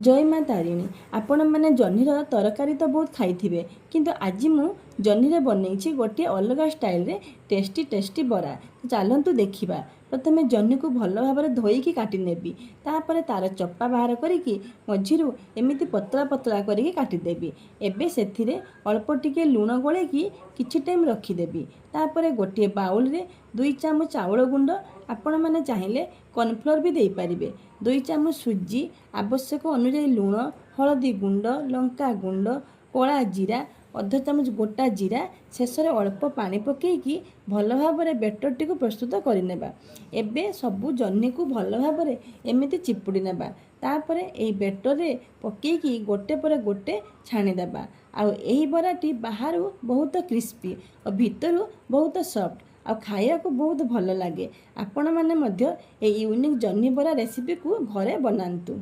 जय माँ तारिणी। आपण मैंने जह्नीर तरकारी तो बहुत खाई किंतु आज मु जह्नी बनई गोटे अलग स्टाइल रे टेस्टी टेस्टी बरा। चलतु देखा। प्रथम जह्नी को भल भाव धोईकी काटिनेबी। तापर तार चप्पा बाहर करी मझीरु एमती पतला पतला करी काटिदेबी। एबे सेथिरे अल्प टिके लुण गोलेकी किछि टाइम रखिदेबी। तापर गोटे बाउल रे 2 चामच चाउल गुंड, आपण मैंने चाहिए कॉर्नफ्लोर भी दे पारिबे, 2 चामच सुजी, आवश्यक अनुसार लुण, हलदी गुंड, लंका गुंड, कला जीरा, अध चामच गोटा जीरा, शेष में अल्प पानी पकईकी भल भाव बेटर टी प्रस्तुत करनेबा। एबे सबू जह्नी को भल भाव एमती चिपुड़ी नेबा। तापर यही बेटर रे पकईकी गोटे पर गोटे छाणीदेबा। आही बराटी बाहर बहुत क्रिस्पी और भितर बहुत सॉफ्ट आ खाया को बहुत भल लगे। आपण मैंने यूनिक जह्नी बरा रेसिपी को घरे बनातु।